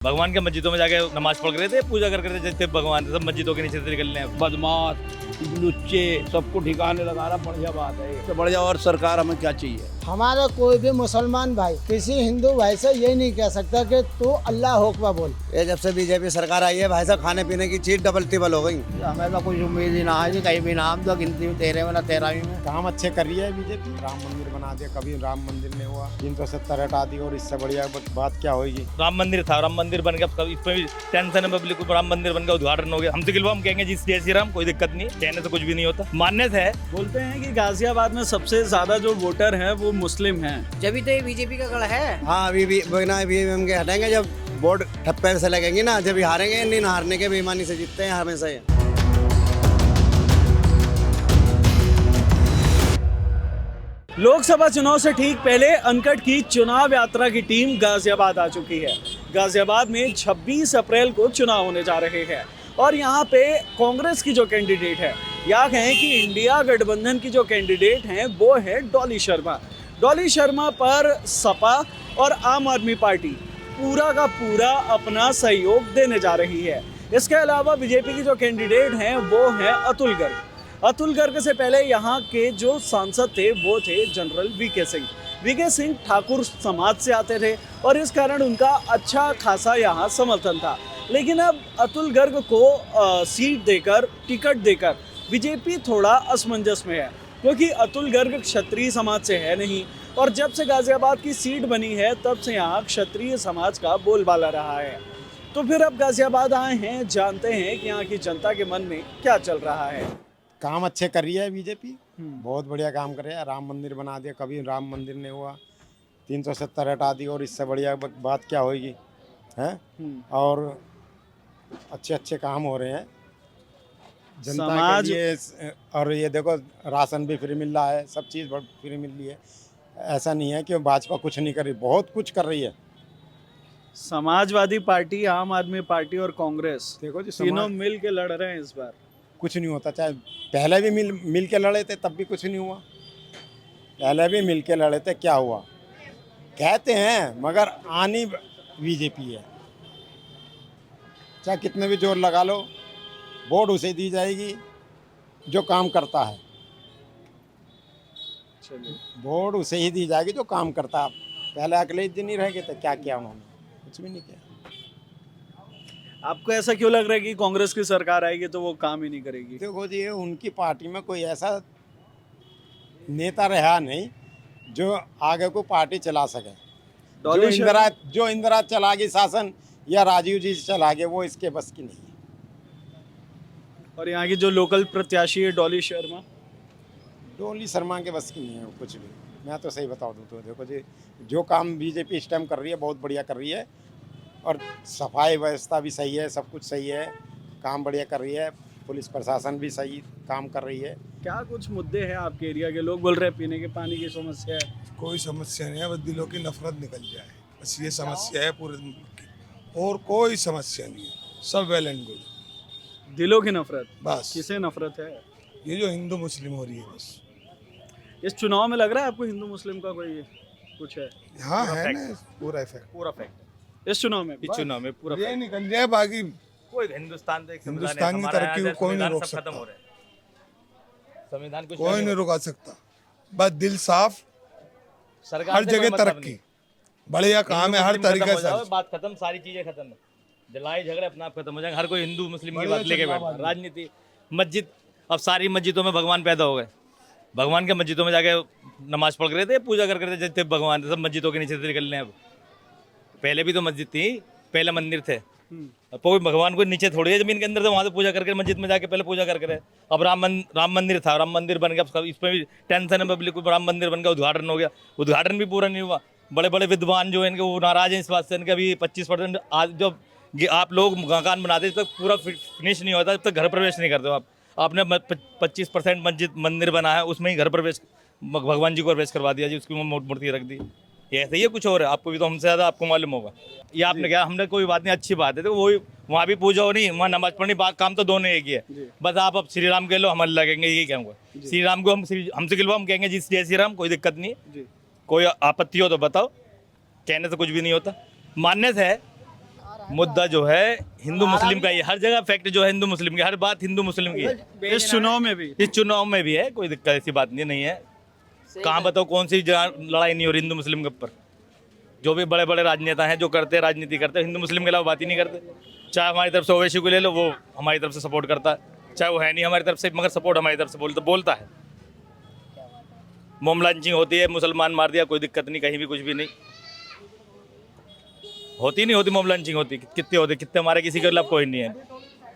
भगवान के मस्जिदों में जाके नमाज पढ़ रहे थे, पूजा कर रहे थे, जैसे भगवान सब मस्जिदों के नीचे से निकलने हैं। बदमाश लुच्चे सबको ठिकाने लगाना बढ़िया बात है। इससे बढ़िया और सरकार हमें क्या चाहिए। हमारा कोई भी मुसलमान भाई किसी हिंदू भाई से ये नहीं कह सकता कि तू अल्लाह होकवा बोल। ये जब से बीजेपी सरकार आई है भाई साहब, खाने पीने की चीज डबल टिबल हो गई। हमें तो कुछ उम्मीद ही ना है कि कहीं भी नाम तो गिनती में 13 में ना 13वीं में। काम अच्छे कर रही है बीजेपी। राम मंदिर बना दिया, कभी राम मंदिर नहीं हुआ, 370 हटा दी, और इससे बढ़िया बात क्या होगी। राम मंदिर था, राम मंदिर बन गया, इसमें भी टेंशन है पब्लिक को। राम मंदिर बन गया, उद्घाटन हो गया। हमसे गिलवा हम कहेंगे जिस जय श्री राम, कोई दिक्कत नहीं, कहने से कुछ भी नहीं होता, मान्यता है। बोलते हैं कि गाजियाबाद में सबसे ज्यादा जो वोटर हैं वो मुस्लिम हैं। जब तो ये बीजेपी का गढ़ है। हाँ, अभी भी बिना ईवीएम के हटेंगे, जब वोट ठप्पे से लगेंगी ना, जब हारेंगे। नहीं हारने के बेईमानी से जीतते हैं हमेशा ही। लोकसभा चुनाव से ठीक पहले अनकट की चुनाव यात्रा की टीम गाजियाबाद आ चुकी है। गाजियाबाद में 26 अप्रैल को चुनाव होने जा रहे हैं और यहाँ पे कांग्रेस की जो कैंडिडेट है, या कहें कि इंडिया गठबंधन की जो कैंडिडेट हैं, वो है डॉली शर्मा। डॉली शर्मा पर सपा और आम आदमी पार्टी पूरा का पूरा अपना सहयोग देने जा रही है। इसके अलावा बीजेपी की जो कैंडिडेट हैं वो हैं अतुल गर्ग। अतुल गर्ग से पहले यहाँ के जो सांसद थे वो थे general VK Singh. VK Singh Thakur समाज से आते थे और इस कारण उनका अच्छा खासा यहाँ समर्थन था। लेकिन अब अतुल गर्ग को सीट देकर, टिकट देकर बीजेपी थोड़ा असमंजस में है, क्योंकि अतुल गर्ग क्षत्रिय समाज से है नहीं और जब से गाजियाबाद की सीट बनी है तब से यहाँ क्षत्रिय समाज का बोलबाला रहा है। तो फिर अब गाजियाबाद आए हैं, जानते हैं कि यहाँ की जनता के मन में क्या चल रहा है। काम अच्छे कर रही है बीजेपी, बहुत बढ़िया काम कर रही है। राम मंदिर बना दिया, कभी राम मंदिर नहीं हुआ, 370 हटा दी, और इससे बढ़िया बात क्या होगी है। और अच्छे अच्छे काम हो रहे हैं जनता के लिए। और ये देखो, राशन भी फ्री मिल रहा है, सब चीज़ फ्री मिल रही है। ऐसा नहीं है कि भाजपा कुछ नहीं कर रही, बहुत कुछ कर रही है। समाजवादी पार्टी, आम आदमी पार्टी और कांग्रेस देखो जी, तीनों मिल के लड़ रहे हैं इस बार। कुछ नहीं होता। चाहे पहले भी मिल के लड़े थे, तब भी कुछ नहीं हुआ। पहले भी मिल के लड़े थे, क्या हुआ कहते हैं, मगर आनी बीजेपी है। चाहे कितने भी जोर लगा लो, वोट उसे दी जाएगी जो काम करता है। वोट उसे ही दी जाएगी जो काम करता है। पहले अगले दिन ही रह गए थे, क्या किया उन्होंने? कुछ भी नहीं किया। आपको ऐसा क्यों लग रहा है कि कांग्रेस की सरकार आएगी तो वो काम ही नहीं करेगी? देखो जी, उनकी पार्टी में कोई ऐसा नेता रहा नहीं जो आगे को पार्टी चला सके। जो इंदिरा चला गई शासन, या राजीव जी चला गए, वो इसके बस की नहीं है। और यहाँ की जो लोकल प्रत्याशी है डॉली शर्मा के बस की नहीं है वो कुछ भी। मैं तो सही बता दूँ तो देखो जी, जो काम बीजेपी इस टाइम कर रही है बहुत बढ़िया कर रही है, और सफाई व्यवस्था भी सही है, सब कुछ सही है, काम बढ़िया कर रही है। पुलिस प्रशासन भी सही काम कर रही है। क्या कुछ मुद्दे हैं आपके एरिया के? लोग बोल रहे हैं पीने के पानी की समस्या है। कोई समस्या नहीं है, बस दिलों की नफरत निकल जाए, बस ये समस्या है पूरे मुल्क की, और कोई समस्या नहीं है। सब वेल एंड गुड। दिलों की नफरत? बस किसे नफरत है? ये जो हिंदू मुस्लिम हो रही है, बस। इस चुनाव में लग रहा है आपको हिंदू मुस्लिम का कोई कुछ है? हाँ है ना, पूरा इफेक्ट। पूरा फैक्ट इस चुनाव में पूरा ये निकल जाए, बाकी कोई हिंदुस्तान हिंदुस्तान की तरक्की को कोई नहीं रोक सकता। संविधान कुछ कोई नहीं रुका सकता, बस दिल साफ, हर जगह तरक्की, बढ़िया काम है हर तरीके से। बात खत्म, सारी चीजें खत्म है, लड़ाई झगड़े अपने आप खत्म हो जाएंगे। हर कोई हिंदू मुस्लिम की बात लेके बैठा, राजनीति, मस्जिद, अब सारी मस्जिदों में भगवान पैदा हो गए। भगवान के मस्जिदों में जाके नमाज पढ़ रहे थे, पूजा कर रहे थे, जैसे भगवान सब मस्जिदों के नीचे से निकलने हैं। अब पहले भी तो मस्जिद थी, पहले मंदिर थे, अब कोई भगवान को नीचे थोड़ी है, जमीन के अंदर थे, वहाँ से पूजा करके मस्जिद में जाके पहले पूजा करके रहे। अब राम मंदिर था, राम मंदिर बन गया, इसमें भी टेंशन है पब्लिक को। राम मंदिर बन गया, उद्घाटन हो गया, उद्घाटन भी पूरा नहीं हुआ। बड़े बड़े विद्वान जो हैं इनके, वो नाराज हैं इस बात से, इनके अभी 25% आज जब आप लोग मकान बनाते तब तक पूरा फिनिश नहीं होता, जब तक घर प्रवेश नहीं करते हो आप। आपने 25% मंदिर बना है, उसमें ही घर प्रवेश, भगवान जी को प्रवेश करवा दिया जी, उसकी मूर्ति रख दी। ये ऐसे ही कुछ और है, आपको भी तो हमसे ज़्यादा आपको मालूम होगा। ये आपने क्या, हमने कोई बात नहीं, अच्छी बात है। तो वही वहाँ भी पूजा हो नहीं, वहाँ नमाज पढ़नी, काम तो दोनों एक ही है। बस आप अब श्री राम कह लो, हम लगेंगे, यही कहूँगा। श्री राम को हमसे गिलवा हम कहेंगे जिस जय श्री राम, कोई दिक्कत नहीं है। कोई आपत्ति हो तो बताओ, कहने से कुछ भी नहीं होता, मान्यता है। मुद्दा जो है हिंदू मुस्लिम का ही है। हर जगह फैक्ट जो है हिंदू मुस्लिम की, हर बात हिंदू मुस्लिम की है। इस चुनाव में भी इस चुनाव में भी है, कोई दिक्कत ऐसी बात नहीं है। कहाँ बताओ कौन सी जगह लड़ाई नहीं हो रही हिंदू मुस्लिम के ऊपर। जो भी बड़े बड़े राजनेता हैं जो करते हैं राजनीति करते हैं, हिंदू मुस्लिम के अलावा बात ही नहीं करते। चाहे हमारी तरफ से ओवैसी को ले लो, वो हमारी तरफ से सपोर्ट करता है, चाहे वो है नहीं हमारी तरफ से, मगर सपोर्ट हमारी तरफ से बोलता है। मोम लॉन्चिंग होती है, मुसलमान मार दिया, कोई दिक्कत नहीं, कहीं भी कुछ भी नहीं होती, नहीं होती मोम लॉन्चिंग होती, कितने होते, कितने हमारे किसी के खिलाफ कोई नहीं है।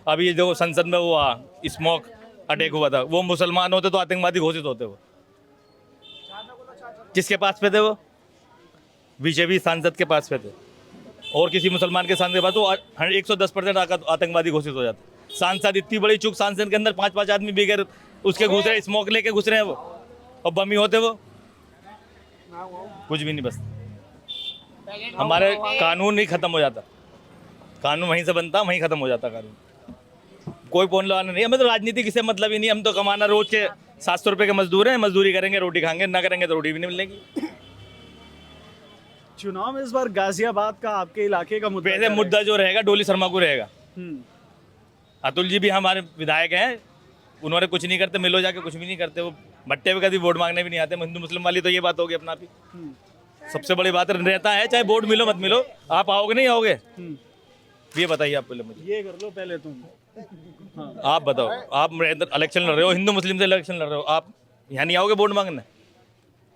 अभी ये जो संसद में हुआ स्मोक अटैक हुआ था, वो मुसलमान होते तो आतंकवादी घोषित होते। वो किसके पास पे थे? वो बीजेपी सांसद के पास पे थे, और किसी मुसलमान के सांसद के पास तो 110% आतंकवादी घोषित हो जाते। सांसद इतनी बड़ी चूक, सांसद के अंदर 5-5 आदमी बगैर उसके घुस रहे, स्मोक लेके घुस रहे हैं वो, और बमी होते वो, कुछ भी नहीं। बस हमारे कानून ही खत्म हो जाता, कानून वहीं से बनता, वहीं खत्म हो जाता कानून। कोई फोन लगाना नहीं, हमें तो राजनीति किसी मतलब ही नहीं। हम तो कमाना रोज के 700 रुपये के मजदूर हैं, मजदूरी करेंगे रोटी खाएंगे, ना करेंगे तो रोटी भी नहीं मिलेगी। चुनाव में इस बार गाजियाबाद का आपके इलाके का मुद्दा वैसे मुद्दा जो रहेगा डोली शर्मा को रहेगा। हम्म, अतुल जी भी हमारे विधायक हैं, उन्होंने कुछ नहीं करते, मिलो जाके कुछ भी नहीं करते। वो भट्टे पे कभी वोट मांगने भी नहीं आते। हिंदू मुस्लिम वाली तो ये बात होगी अपना भी, सबसे बड़ी बात रहता है, चाहे वोट मिलो मत मिलो, आप आओगे नहीं आओगे, ये बताइए आप पहले मुझे। ये कर लो पहले तुम। आप बताओ, आप इलेक्शन लड़ रहे हो, हिंदू मुस्लिम से इलेक्शन लड़ रहे हो, आप यहाँ नहीं आओगे वोट मांगने?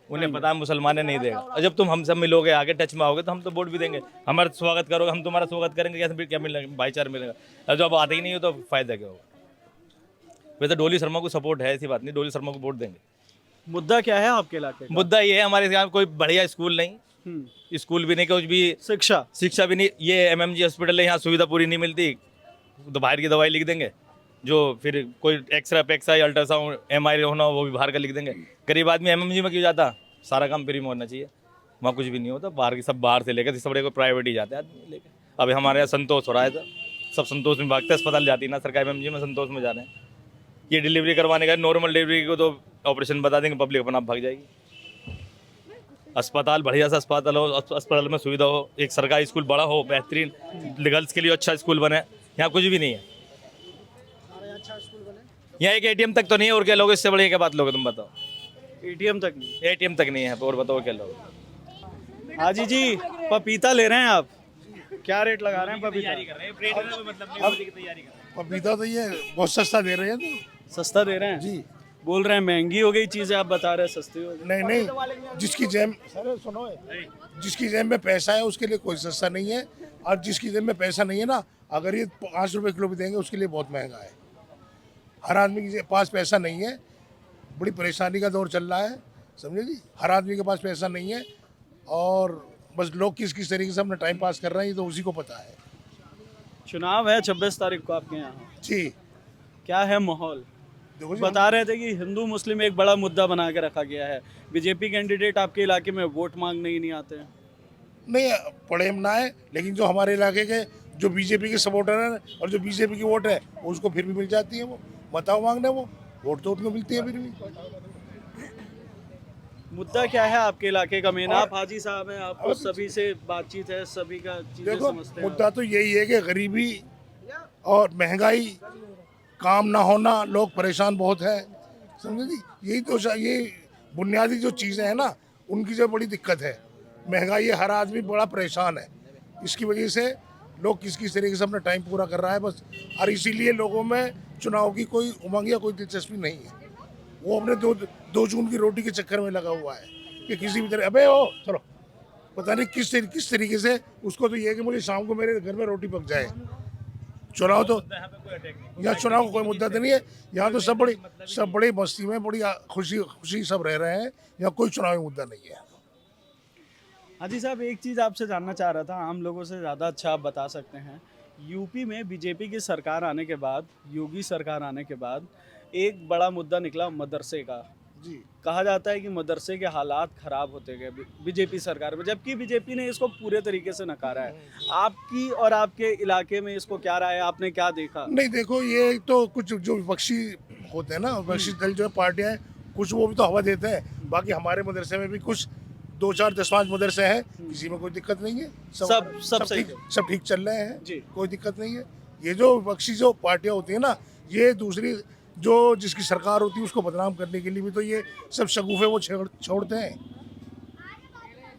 उन्हें पता है मुसलमान नहीं देगा। और जब तुम हमसे मिलोगे, आगे टच में आओगे, तो हम तो वोट भी देंगे, हमारा स्वागत करोगे, हम तुम्हारा स्वागत करेंगे, कैसे क्या मिलेगा, भाईचारा मिलेगा। और जब आते ही नहीं हो तो फायदा क्या होगा? वैसे डोली शर्मा को सपोर्ट है, ऐसी बात नहीं, डोली शर्मा को वोट देंगे। मुद्दा क्या है आपके इलाके का? मुद्दा ये है, हमारे यहाँ कोई बढ़िया स्कूल नहीं, स्कूल भी नहीं, कुछ भी शिक्षा भी नहीं। ये MMG हॉस्पिटल है, यहाँ सुविधा पूरी नहीं मिलती, तो बाहर की दवाई लिख देंगे, जो फिर कोई एक्सरे पेक्सरा अल्ट्रासाउंड MRI होना वो भी बाहर का लिख देंगे। गरीब आदमी MMG में क्यों जाता? सारा काम फ्री में होना चाहिए, वहाँ कुछ भी नहीं होता। बाहर की सब बाहर से लेकर सब बड़े को प्राइवेट ही जाते हैं आदमी लेकर। अभी हमारे यहाँ संतोष हो रहा है, तो सब संतोष में भागते, अस्पताल जाती ना सरकारी, MMG में संतोष में जा रहे हैं। ये डिलीवरी करवाने का, नॉर्मल डिलीवरी को तो ऑपरेशन बता देंगे, पब्लिक अपना आप भाग जाएगी। अस्पताल बढ़िया सा अस्पताल हो, अस्पताल में सुविधा हो, एक सरकारी स्कूल बड़ा हो, बेहतरीन, गर्ल्स के लिए अच्छा स्कूल बने, यहाँ कुछ भी नहीं है। यहाँ एक ATM तक तो नहीं है, और क्या लोग इससे बड़ी क्या बात लोगे? तुम बताओ। ATM तक नहीं? ATM तक नहीं है, और बताओ क्या लोग। हाजी जी, पपीता ले रहे हैं आप, क्या रेट लगा रहे हैं पपीता? पपीता तो ये बहुत सस्ता दे रहे हैं, तो सस्ता दे रहे हैं जी। बोल रहे हैं महंगी हो गई चीजें, आप बता रहे हैं सस्ती हो गई। नहीं, जिसकी जेब, सर सुनो, जिसकी जेब में पैसा है उसके लिए कोई सस्ता नहीं है, और जिसकी जेब में पैसा नहीं है ना, अगर ये 5 रुपये किलो भी देंगे उसके लिए बहुत महंगा है। हर आदमी के पास पैसा नहीं है, बड़ी परेशानी का दौर चल रहा है, समझे जी। हर आदमी के पास पैसा नहीं है, और बस लोग किस किस तरीके से अपना टाइम पास कर रहे हैं, ये तो उसी को पता है। चुनाव है 26 तारीख को आपके यहाँ जी, क्या है माहौल? देखो जी, बता रहे थे कि हिंदू मुस्लिम एक बड़ा मुद्दा बना के रखा गया है, बीजेपी कैंडिडेट आपके इलाके में वोट मांगने ही नहीं आते हैं। नहीं पढ़े ना है, लेकिन जो हमारे इलाके के जो बीजेपी के सपोर्टर हैं और जो बीजेपी की वोट है, उसको फिर भी मिल जाती है, वो बताओ मांगने, वो वोट तो उनको मिलती है फिर भी। मुद्दा क्या है आपके इलाके का मेन? आप हाजी साहब हैं, आपको सभी से बातचीत है, सभी का चीजें देखो, समझते हैं। मुद्दा तो यही है कि गरीबी और महंगाई, काम ना होना, लोग परेशान बहुत है, समझे जी। यही तो ये बुनियादी जो चीज़ें हैं ना, उनकी जो बड़ी दिक्कत है, महंगाई है, हर आदमी बड़ा परेशान है। इसकी वजह से लोग किस किस तरीके से अपना टाइम पूरा कर रहा है बस, और इसीलिए लोगों में चुनाव की कोई उमंग या कोई दिलचस्पी नहीं है। वो अपने दो जून की रोटी के चक्कर में लगा हुआ है कि किसी भी तरह, अबे ओ चलो, पता नहीं किस तरीके से उसको तो ये है कि मुझे शाम को मेरे घर में रोटी पक जाए। चुनाव तो यहाँ चुनाव का कोई मुद्दा तो नहीं है, यहाँ तो सब बड़ी मस्ती में, बड़ी खुशी सब रह रहे हैं, यहाँ कोई चुनावी मुद्दा नहीं है। हाजी साहब, एक चीज़ आपसे जानना चाह रहा था, आम लोगों से ज़्यादा अच्छा आप बता सकते हैं। यूपी में बीजेपी की सरकार आने के बाद, योगी सरकार आने के बाद, एक बड़ा मुद्दा निकला मदरसे का। जी, कहा जाता है कि मदरसे के हालात ख़राब होते गए बीजेपी सरकार में, जबकि बीजेपी ने इसको पूरे तरीके से नकारा है। आपकी और आपके इलाके में इसको क्या राय है, आपने क्या देखा? नहीं देखो, ये तो कुछ जो विपक्षी होते हैं ना, विपक्षी दल जो है, पार्टियाँ हैं, कुछ वो भी तो हवा देते हैं। बाकी हमारे मदरसे में भी कुछ 2-4 10-5 मदरसे हैं, किसी में कोई दिक्कत नहीं है। सब सही है। सब ठीक चल रहे हैं जी। कोई दिक्कत नहीं है। ये जो विपक्षी जो पार्टियां होती है ना, ये दूसरी जो जिसकी सरकार होती है उसको बदनाम करने के लिए भी तो ये सब शगुफे वो छोड़ते हैं।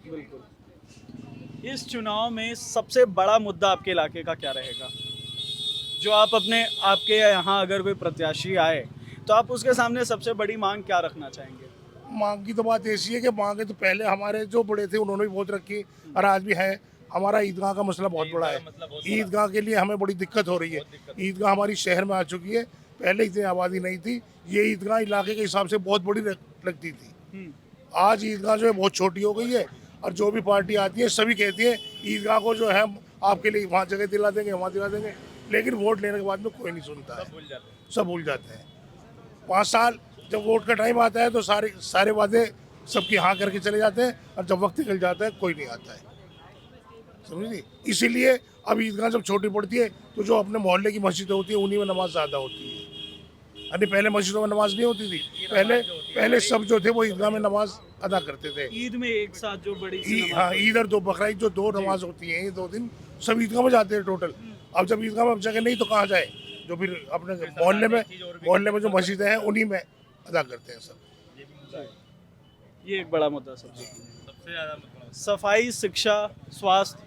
बिल्कुल। इस चुनाव में सबसे बड़ा मुद्दा आपके इलाके का क्या रहेगा, जो आपके यहाँ अगर कोई प्रत्याशी आए तो आप उसके सामने सबसे बड़ी मांग क्या रखना चाहेंगे? मांग की तो बात ऐसी है कि मांगे तो पहले हमारे जो बड़े थे उन्होंने भी बहुत रखी और आज भी है। हमारा ईदगाह का मसला बहुत बड़ा है। ईदगाह के लिए हमें बड़ी दिक्कत हो रही है। ईदगाह हमारी शहर में आ चुकी है, पहले इतनी आबादी नहीं थी। ये ईदगाह इलाके के हिसाब से बहुत बड़ी लगती थी। आज ईदगाह जो है बहुत छोटी हो गई है और जो भी पार्टी आती है सभी कहती है ईदगाह को जो है आपके लिए वहाँ जगह दिला देंगे, वहाँ दिला देंगे, लेकिन वोट लेने के बाद में कोई नहीं सुनता है, सब भूल जाते हैं। 5 साल जब वोट का टाइम आता है तो सारे वादे सबकी हाँ करके चले जाते हैं और जब वक्त निकल जाता है कोई नहीं आता है, समझिए। इसीलिए अब ईदगाह जब छोटी पड़ती है तो जो अपने मोहल्ले की मस्जिदें होती है उन्हीं में नमाज ज़्यादा होती है। अरे पहले मस्जिदों में नमाज नहीं होती थी, पहले सब जो थे वो ईदगाह में नमाज अदा करते थे। ईद में एक साथ जो बड़ी सी नमाज हाँ, ईद और 2 बकरीद जो 2 नमाज होती हैं, ये 2 दिन सब ईदगाह में जाते हैं टोटल। अब जब ईदगाह में जगह नहीं तो कहाँ जाए, जो फिर अपने मोहल्ले में जो मस्जिदें हैं उन्हीं में अदा करते हैं सब। ये एक बड़ा मुद्दा सबसे ज़्यादा। सफाई, शिक्षा, स्वास्थ्य।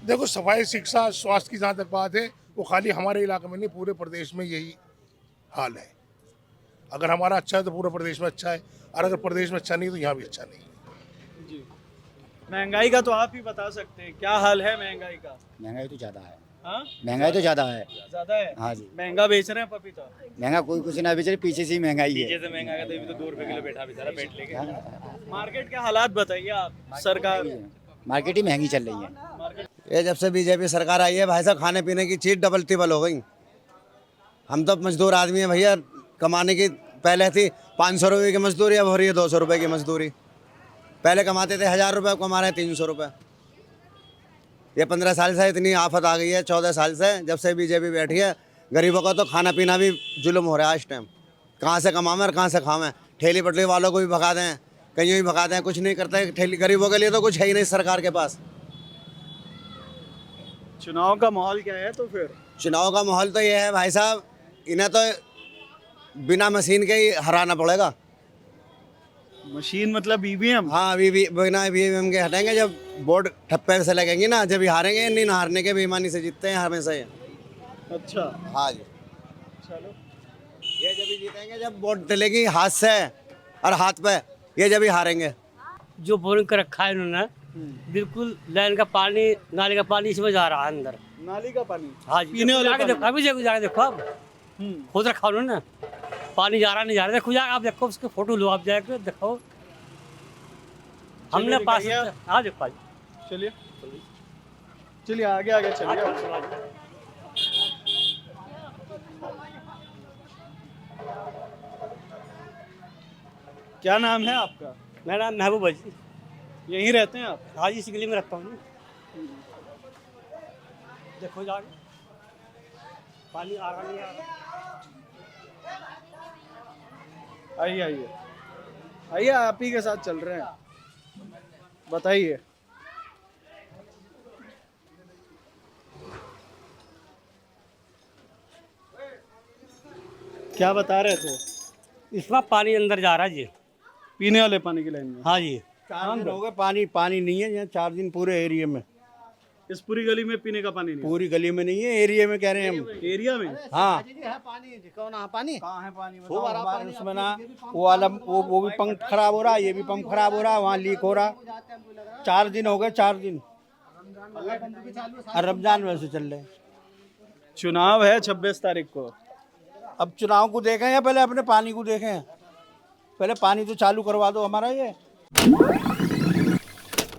देखो, सफाई, शिक्षा, स्वास्थ्य की जहाँ तक बात है वो खाली हमारे इलाके में नहीं, पूरे प्रदेश में यही हाल है। अगर हमारा अच्छा है तो पूरे प्रदेश में अच्छा है, और अगर प्रदेश में अच्छा नहीं तो यहाँ भी अच्छा नहीं है। जी। महंगाई का तो आप ही बता सकते हैं, क्या हाल है महंगाई का? महंगाई तो ज़्यादा है। हाँ, महंगाई तो ज़्यादा है। ज़्यादा है। हाँ जी। महंगा बेच रहे हैं पपीता? महंगा कोई कुछ ना बेच रहे, पीछे से ही महंगाई है। पीछे से महंगा है, तो ये भी तो 2 रुपए किलो बैठा बेचारा पेट लेके। मार्केट के हालात बताइए आप। सरकार मार्केट ही महंगी चल रही है। ये जब से बीजेपी सरकार आई है भाई साहब, खाने पीने की चीज़ डबल टिबल हो गई। हम तो मजदूर आदमी हैं भैया, कमाने की पहले थी 500 रुपये की मजदूरी, अब हो रही है 200 रुपये की मजदूरी। पहले कमाते थे 1000 रुपये, अब कमा रहे हैं 300 रुपये। ये 15 साल से इतनी आफत आ गई है, 14 साल से जब से बीजेपी बैठी है। गरीबों का तो खाना पीना भी जुल्म हो रहा है इस टाइम। कहाँ से कमावें और कहाँ से खावें। ठेली पटरी वालों को भी भगा दें, कहीं भी भगा दें, कुछ नहीं करते। ठेली गरीबों के लिए तो कुछ है ही नहीं सरकार के पास। चुनाव का माहौल क्या है? तो फिर चुनाव का माहौल तो ये है भाई साहब, इन्हें तो बिना मशीन के ही हराना पड़ेगा। मशीन मतलब ईवीएम? हाँ, बिना ईवीएम के हटेंगे। जब वोट ठप्पे से लगेंगे ना, जब ही हारेंगे। नहीं हारने के बेईमानी से जीतते हैं हमेशा ये। अच्छा। हाँ जी, चलो। ये जब ही जीतेंगे जब वोट डलेगी हाथ से और हाथ पे, ये जब ही हारेंगे। जो बोरिंग कर रखा है इन्होंने, बिल्कुल लाइन का पानी, नाली का पानी इसमें जा रहा है अंदर। नाली का पानी? हाँ जी। पीने वाला देखो, अभी जाके देखो आप, खुद रखा उन्होंने। पानी जा रहा नहीं जा रहा, देखो जाके आप देखो, उसके फोटो लो आप जाके देखो। हमने पास, हाँ देखो। चलिए चलिए आगे चलिए। क्या नाम है आपका? मेरा नाम महबूब है जी। यहीं रहते हैं आप? हाँ जी, इसी गली में रखता हूँ। देखो जाके पानी आ रहा नहीं आ रहा। आइए आप ही के साथ चल रहे हैं, बताइए। क्या बता रहे थे? इसमें पानी अंदर जा रहा है जी, पीने वाले पानी की लाइन में। हाँ जी। 4 दिन हो गए पानी नहीं है यहाँ। 4 दिन पूरे एरिया में, इस पूरी गली में पीने का पानी नहीं? पूरी गली में नहीं है, एरिया में कह रहे हैं हम। एरिया में? हाँ, पानी कहाँ है पानी? हमारे उसमें ना वो वाला वो भी पंप खराब हो रहा है, ये भी पंप खराब हो रहा है, वहाँ लीक हो रहा। 4 दिन हो गए, 4 दिन। और रमजान वैसे चल रहे। चुनाव है 26 तारीख को। अब चुनाव को देखें या पहले अपने पानी को देखें? पहले पानी तो चालू करवा दो हमारा ये।